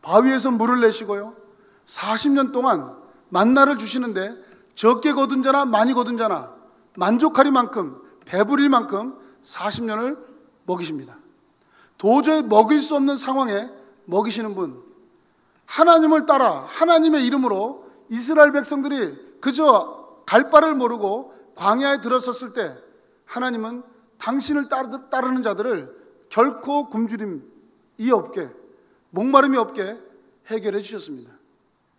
바위에서 물을 내시고요, 40년 동안 만나를 주시는데 적게 거둔 자나 많이 거둔 자나 만족하리만큼 배부릴만큼 40년을 먹이십니다. 도저히 먹일 수 없는 상황에 먹이시는 분, 하나님을 따라 하나님의 이름으로 이스라엘 백성들이 그저 갈 바를 모르고 광야에 들어섰을 때 하나님은 당신을 따르는 자들을 결코 굶주림이 없게, 목마름이 없게 해결해 주셨습니다.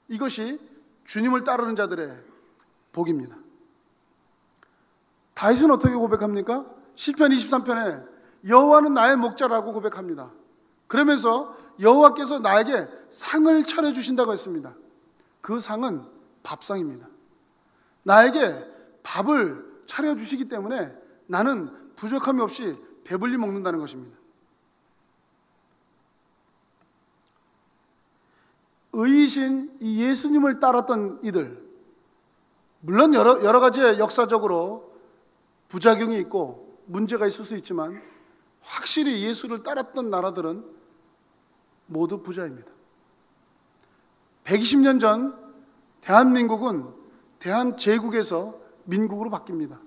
이것이 주님을 따르는 자들의 복입니다. 다윗은 어떻게 고백합니까? 시편 23편에 여호와는 나의 목자라고 고백합니다. 그러면서 여호와께서 나에게 상을 차려주신다고 했습니다. 그 상은 밥상입니다. 나에게 밥을 차려주시기 때문에 나는 부족함이 없이 배불리 먹는다는 것입니다. 의이신 이 예수님을 따랐던 이들, 물론 여러 가지 역사적으로 부작용이 있고 문제가 있을 수 있지만 확실히 예수를 따랐던 나라들은 모두 부자입니다. 120년 전 대한민국은 대한제국에서 민국으로 바뀝니다.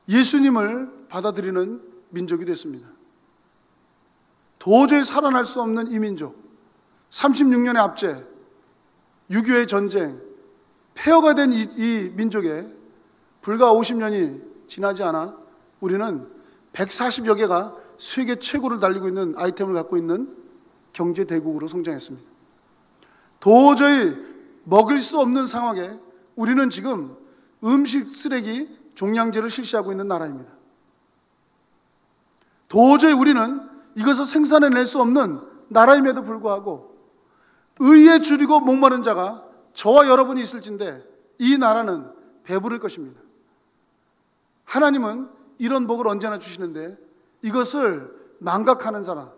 예수님을 받아들이는 민족이 됐습니다. 도저히 살아날 수 없는 이 민족, 36년의 압제, 6.25의 전쟁, 폐허가 된 이 민족에 불과 50년이 지나지 않아 우리는 140여 개가 세계 최고를 달리고 있는 아이템을 갖고 있는 경제 대국으로 성장했습니다. 도저히 먹을 수 없는 상황에 우리는 지금 음식 쓰레기 종량제를 실시하고 있는 나라입니다. 도저히 우리는 이것을 생산해낼 수 없는 나라임에도 불구하고 의에 줄이고 목마른 자가 저와 여러분이 있을진데 이 나라는 배부를 것입니다. 하나님은 이런 복을 언제나 주시는데 이것을 망각하는 사람,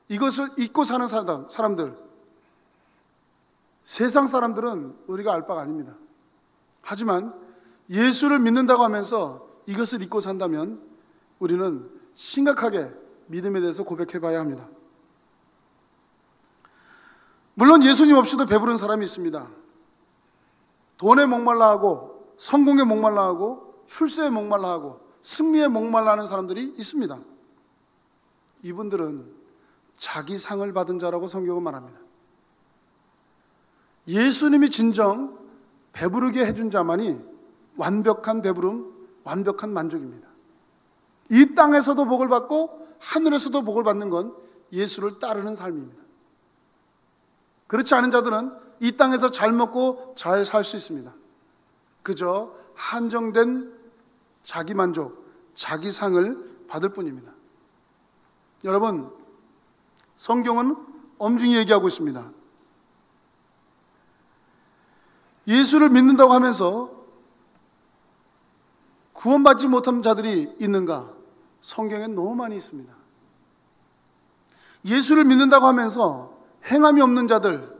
이것을 잊고 사는 사람들, 세상 사람들은 우리가 알 바가 아닙니다. 하지만 예수를 믿는다고 하면서 이것을 잊고 산다면 우리는 심각하게 믿음에 대해서 고백해 봐야 합니다. 물론 예수님 없이도 배부른 사람이 있습니다. 돈에 목말라 하고 성공에 목말라 하고 출세에 목말라 하고 승리에 목말라 하는 사람들이 있습니다. 이분들은 자기 상을 받은 자라고 성경은 말합니다. 예수님이 진정 배부르게 해준 자만이 완벽한 배부름, 완벽한 만족입니다. 이 땅에서도 복을 받고 하늘에서도 복을 받는 건 예수를 따르는 삶입니다. 그렇지 않은 자들은 이 땅에서 잘 먹고 잘 살 수 있습니다. 그저 한정된 자기 만족, 자기 상을 받을 뿐입니다. 여러분, 성경은 엄중히 얘기하고 있습니다. 예수를 믿는다고 하면서 구원받지 못한 자들이 있는가? 성경엔 너무 많이 있습니다. 예수를 믿는다고 하면서 행함이 없는 자들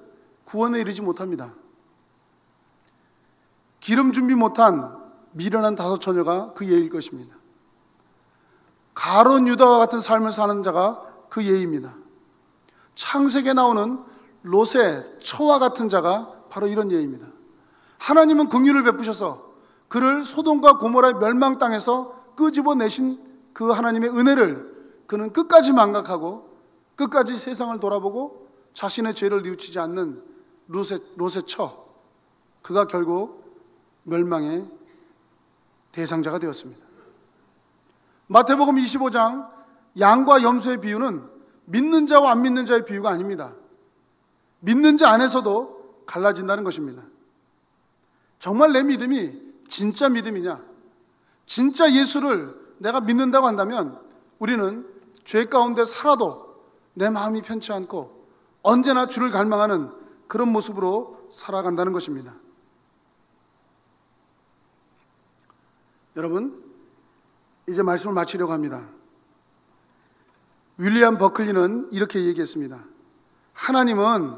구원에 이르지 못합니다. 기름 준비 못한 미련한 5 처녀가 그 예일 것입니다. 가룟 유다와 같은 삶을 사는 자가 그 예입니다. 창세기에 나오는 롯의 처와 같은 자가 바로 이런 예입니다. 하나님은 긍휼을 베푸셔서 그를 소돔과 고모라의 멸망 땅에서 끄집어내신 그 하나님의 은혜를 그는 끝까지 망각하고 끝까지 세상을 돌아보고 자신의 죄를 뉘우치지 않는 롯의 처, 그가 결국 멸망의 대상자가 되었습니다. 마태복음 25장 양과 염소의 비유는 믿는 자와 안 믿는 자의 비유가 아닙니다. 믿는 자 안에서도 갈라진다는 것입니다. 정말 내 믿음이 진짜 믿음이냐? 진짜 예수를 내가 믿는다고 한다면 우리는 죄 가운데 살아도 내 마음이 편치 않고 언제나 주를 갈망하는 그런 모습으로 살아간다는 것입니다. 여러분, 이제 말씀을 마치려고 합니다. 윌리엄 버클리는 이렇게 얘기했습니다. 하나님은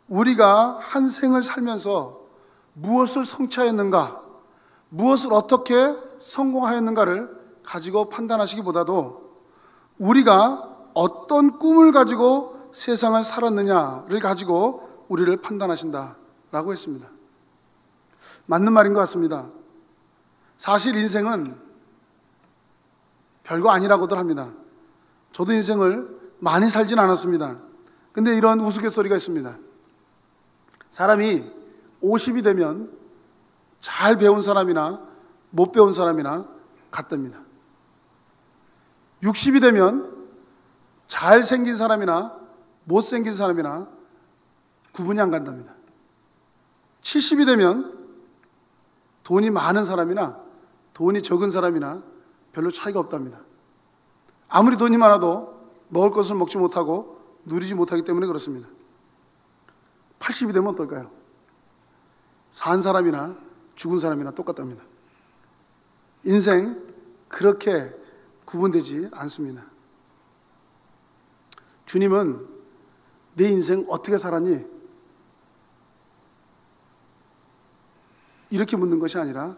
우리가 한 생을 살면서 무엇을 성취하였는가, 무엇을 어떻게 성공하였는가를 가지고 판단하시기보다도 우리가 어떤 꿈을 가지고 세상을 살았느냐를 가지고 우리를 판단하신다라고 했습니다. 맞는 말인 것 같습니다. 사실 인생은 별거 아니라고들 합니다. 저도 인생을 많이 살진 않았습니다. 근데 이런 우스갯소리가 있습니다. 사람이 50이 되면 잘 배운 사람이나 못 배운 사람이나 같답니다. 60이 되면 잘생긴 사람이나 못생긴 사람이나 구분이 안 간답니다. 70이 되면 돈이 많은 사람이나 돈이 적은 사람이나 별로 차이가 없답니다. 아무리 돈이 많아도 먹을 것을 먹지 못하고 누리지 못하기 때문에 그렇습니다. 80이 되면 어떨까요? 산 사람이나 죽은 사람이나 똑같답니다. 인생 그렇게 구분되지 않습니다. 주님은 내 인생 어떻게 살았니? 이렇게 묻는 것이 아니라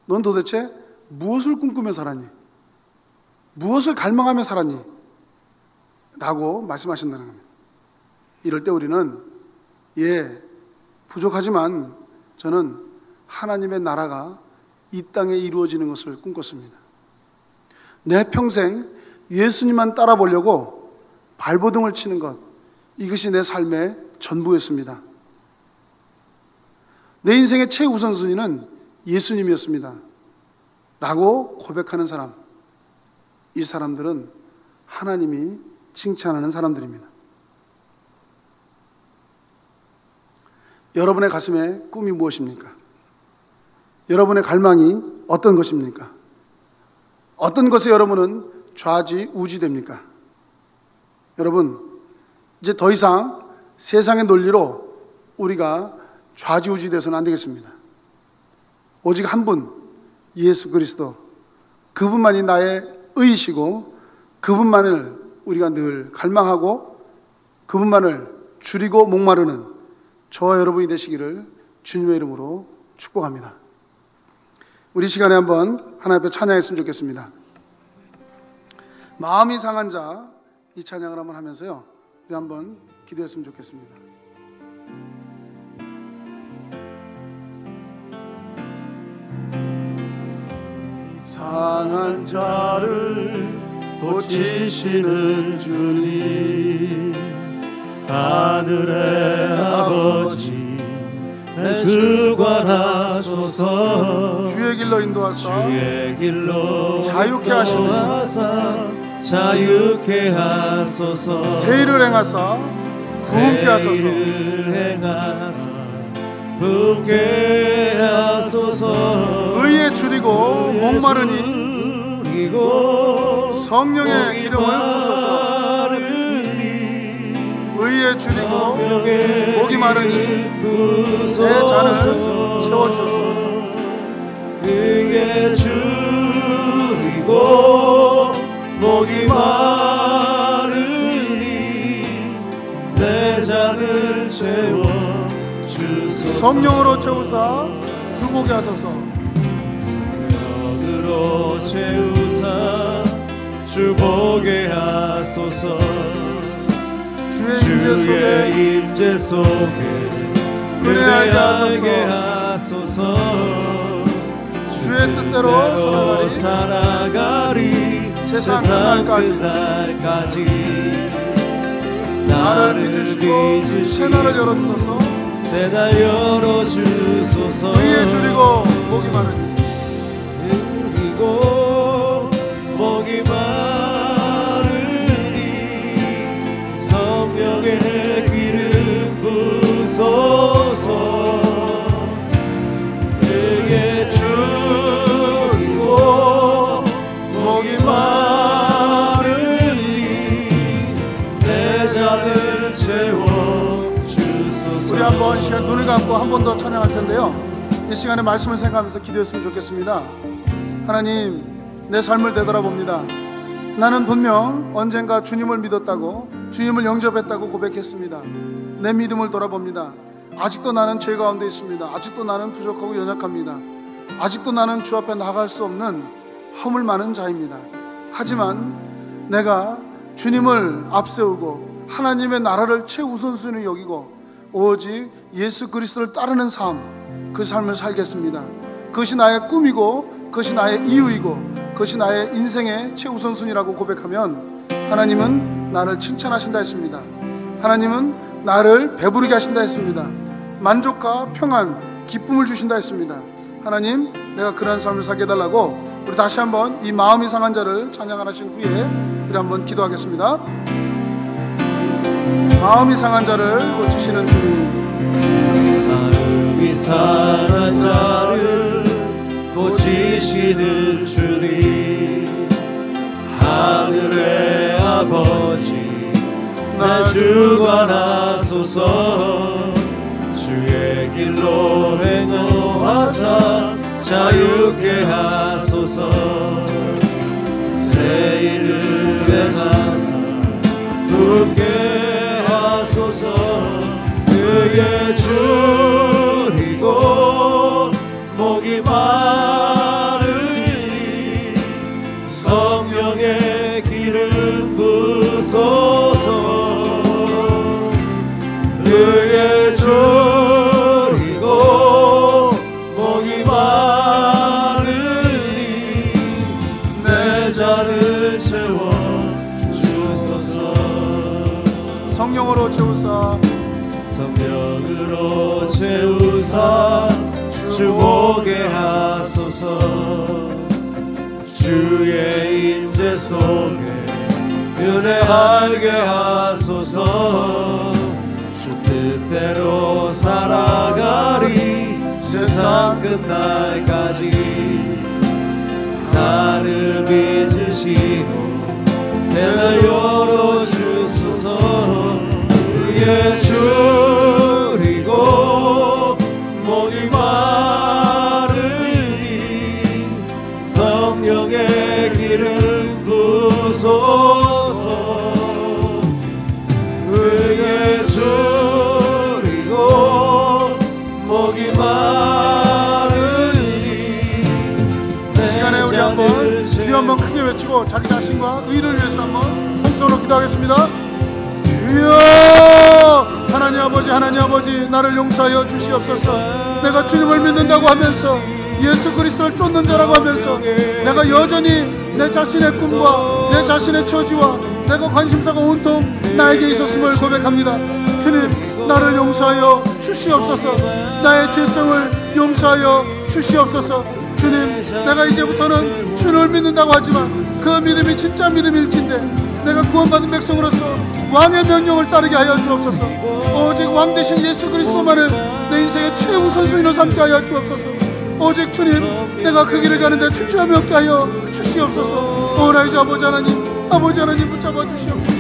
넌 도대체 무엇을 꿈꾸며 살았니? 무엇을 갈망하며 살았니? 라고 말씀하신다는 겁니다. 이럴 때 우리는 부족하지만 저는 하나님의 나라가 이 땅에 이루어지는 것을 꿈꿨습니다. 내 평생 예수님만 따라 보려고 발버둥을 치는 것, 이것이 내 삶의 전부였습니다. 내 인생의 최우선순위는 예수님이었습니다. 라고 고백하는 사람, 이 사람들은 하나님이 칭찬하는 사람들입니다. 여러분의 가슴에 꿈이 무엇입니까? 여러분의 갈망이 어떤 것입니까? 어떤 것에 여러분은 좌지우지됩니까? 여러분, 이제 더 이상 세상의 논리로 우리가 좌지우지돼서는 안 되겠습니다. 오직 한 분, 예수 그리스도, 그분만이 나의 의이시고 그분만을 우리가 늘 갈망하고 그분만을 줄이고 목마르는 저와 여러분이 되시기를 주님의 이름으로 축복합니다. 우리 시간에 한번 하나님 앞에 찬양했으면 좋겠습니다. 마음이 상한 자, 이 찬양을 한번 하면서요, 우리 한번 기도했으면 좋겠습니다. 상한 자를 고치시는 주님, 하늘의 아버지 내 주관하소서. 주의 길로 인도하사 주의 길로 자유케 하시니 자유케 하소서. 세일을 행하사 부흥케 하소서. 부흥케 하소서. 의에 줄이고 목마르니 성령의 기름을 부으소서. 의에 줄이고 목이 마르니 내 잔을 채워주소서. 의에 줄이고 목이 마르니 내 잔을 채워주소서. 성령으로 채우사 주보게 하소서. 성령으로 채우사 주보게 하소서. 주의 임재 속에 은혜하게 하소서. 주의 뜻대로 살아가리 세상 끝날까지. 나를 빚으시고 새날을 열어주소서. 새날 열어주소서. 의에 줄이고 목이 마르니 줄이고 목이 마르니 성령의 기름 부소서. 의에 줄이고 목이 마르니 내 잔을 채워주소서. 우리 한번 이 시간 눈을 감고 한 번 더 찬양할 텐데요, 이 시간에 말씀을 생각하면서 기도했으면 좋겠습니다. 하나님, 내 삶을 되돌아봅니다. 나는 분명 언젠가 주님을 믿었다고, 주님을 영접했다고 고백했습니다. 내 믿음을 돌아봅니다. 아직도 나는 죄 가운데 있습니다. 아직도 나는 부족하고 연약합니다. 아직도 나는 주 앞에 나갈 수 없는 허물 많은 자입니다. 하지만 내가 주님을 앞세우고 하나님의 나라를 최우선순위 여기고 오직 예수 그리스도를 따르는 삶, 그 삶을 살겠습니다. 그것이 나의 꿈이고 그것이 나의 이유이고 그것이 나의 인생의 최우선순위라고 고백하면 하나님은 나를 칭찬하신다 했습니다. 하나님은 나를 배부르게 하신다 했습니다. 만족과 평안, 기쁨을 주신다 했습니다. 하나님, 내가 그러한 삶을 살게 해달라고 우리 다시 한번 이 마음이 상한 자를 찬양하신 후에 우리 한번 기도하겠습니다. 마음이 상한 자를 고치시는 주님, 마음이 상한 자를 고치시는 주님, 하늘의 아버지 나 주관하소서. 주의 길로 행하사 자유케 하소서. 새 일을 행하사 웃게 하소서. 그의 줄이고 목이 마르니 성령의 기름 부소서. 그의 줄이고 목이 마르니 내 잔을 채워 주소서. 성령으로 채우사, 성령으로 채우사 주목게 하소서. 주의 임재 속에 은혜 알게 하소서. 주 뜻대로 살아가리 세상 끝날까지. 나를 빚으시고 새날 열어주소서. 그의 줄이고 목이 마르니 성령의 기름 부소서. 그의 줄이고 목이 마르니 이 시간에 우리 한번 주여 한번 크게 외치고 자기 자신과 의를 위해서 한번 통성으로 기도하겠습니다. 주여, 하나님 아버지, 하나님 아버지, 나를 용서하여 주시옵소서. 내가 주님을 믿는다고 하면서 예수 그리스도를 쫓는 자라고 하면서 내가 여전히 내 자신의 꿈과 내 자신의 처지와 내가 관심사가 온통 나에게 있었음을 고백합니다. 주님, 나를 용서하여 주시옵소서. 나의 죄성을 용서하여 주시옵소서. 주님, 내가 이제부터는 주를 믿는다고 하지만 그 믿음이 진짜 믿음일진데 내가 구원받은 백성으로서 왕의 명령을 따르게 하여 주옵소서. 오직 왕 대신 예수 그리스도만을 내 인생의 최우선순위로 삼게 하여 주옵소서. 오직 주님, 내가 그 길을 가는데 주저함이 없게 하여 주시옵소서. 오라이즈 아버지 하나님 붙잡아 주시옵소서.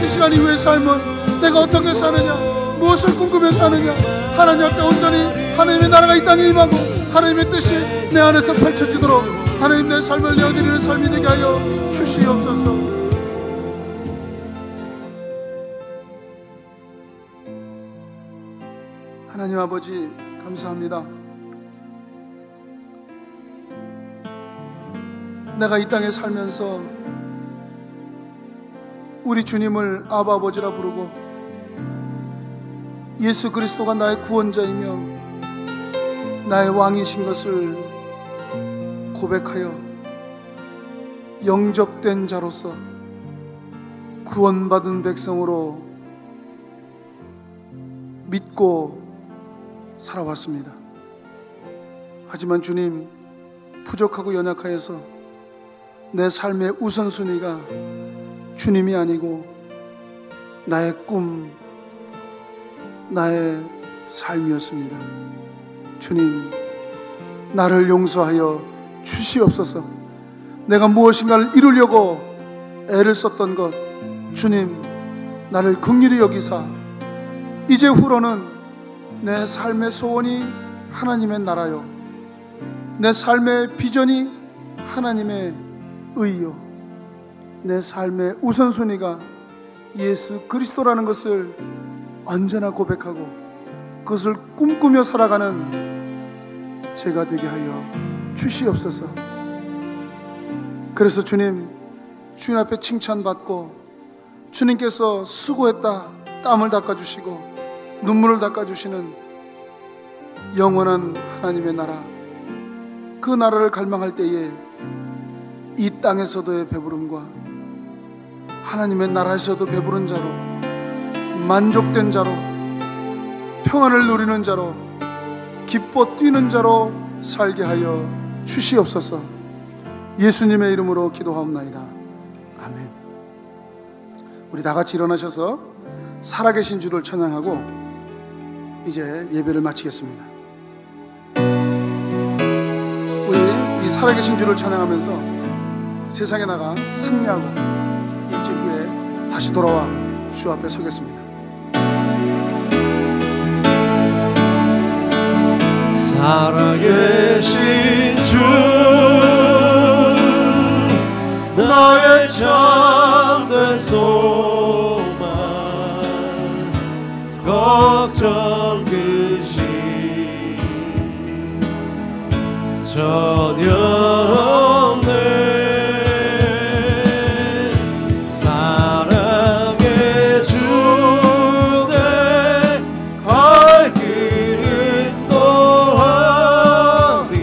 이 시간 이후의 삶은 내가 어떻게 사느냐, 무엇을 궁금해 사느냐, 하나님 앞에 온전히 하나님의 나라가 이 땅에 임하고 하나님의 뜻이 내 안에서 펼쳐지도록 하나님 내 삶을 내어드리는 삶이 되게 하여 주시옵소서. 하나님 아버지, 감사합니다. 내가 이 땅에 살면서 우리 주님을 아바 아버지라 부르고 예수 그리스도가 나의 구원자이며 나의 왕이신 것을 고백하여 영접된 자로서 구원받은 백성으로 믿고 살아왔습니다. 하지만 주님, 부족하고 연약하여서 내 삶의 우선순위가 주님이 아니고 나의 꿈, 나의 삶이었습니다. 주님, 나를 용서하여 주시옵소서. 내가 무엇인가를 이루려고 애를 썼던 것, 주님, 나를 긍휼히 여기사 이제 후로는 내 삶의 소원이 하나님의 나라요, 내 삶의 비전이 하나님의 의요, 내 삶의 우선순위가 예수 그리스도라는 것을 언제나 고백하고 그것을 꿈꾸며 살아가는 제가 되게 하여 주시옵소서. 그래서 주님 앞에 칭찬받고 주님께서 수고했다 땀을 닦아주시고 눈물을 닦아주시는 영원한 하나님의 나라, 그 나라를 갈망할 때에 이 땅에서도의 배부름과 하나님의 나라에서도 배부른 자로, 만족된 자로, 평안을 누리는 자로, 기뻐 뛰는 자로 살게 하여 주시옵소서. 예수님의 이름으로 기도하옵나이다. 아멘. 우리 다 같이 일어나셔서 살아계신 주를 찬양하고 이제 예배를 마치겠습니다. 우리 이 살아계신 주를 찬양하면서 세상에 나가 승리하고 일주일 후에 다시 돌아와 주 앞에 서겠습니다. 살아계신 주, 나의 참된 소망, 걱정 근심 전혀 없네. 사랑의 주, 내 갈 길은 너하리.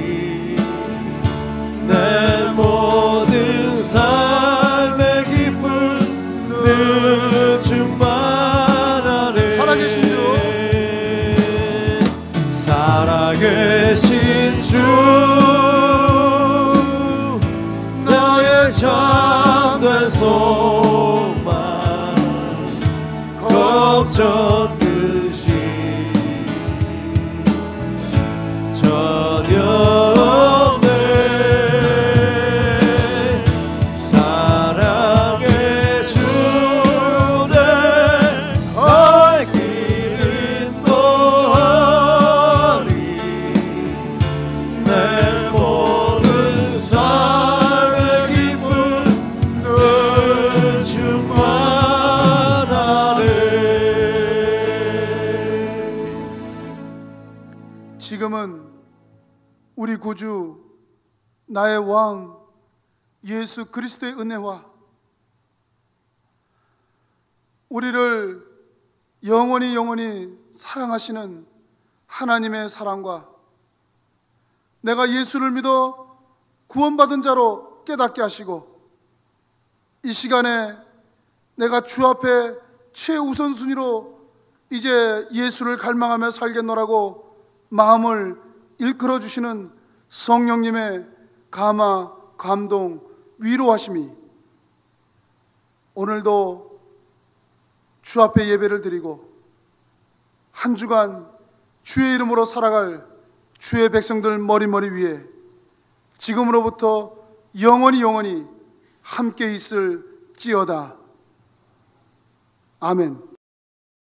내 모든 삶의 기쁨 늘 충만하네. 살아계신 주, 살아계신 주, 나의 참된 소망, 걱정 근심 전혀 없네. 사랑의 주, 내 갈 길은 너하리. 내 모든 삶의 기쁨 늘 충만하네. 지금은 우리 구주 나의 왕 예수 그리스도의 은혜와 우리를 영원히 사랑하시는 하나님의 사랑과 내가 예수를 믿어 구원받은 자로 깨닫게 하시고 이 시간에 내가 주 앞에 최우선순위로 이제 예수를 갈망하며 살겠노라고 마음을 일컬어 주시는 성령님의 감화, 감동, 위로하심이 오늘도 주 앞에 예배를 드리고 한 주간 주의 이름으로 살아갈 주의 백성들 머리머리 위에 지금으로부터 영원히 함께 있을지어다. 아멘.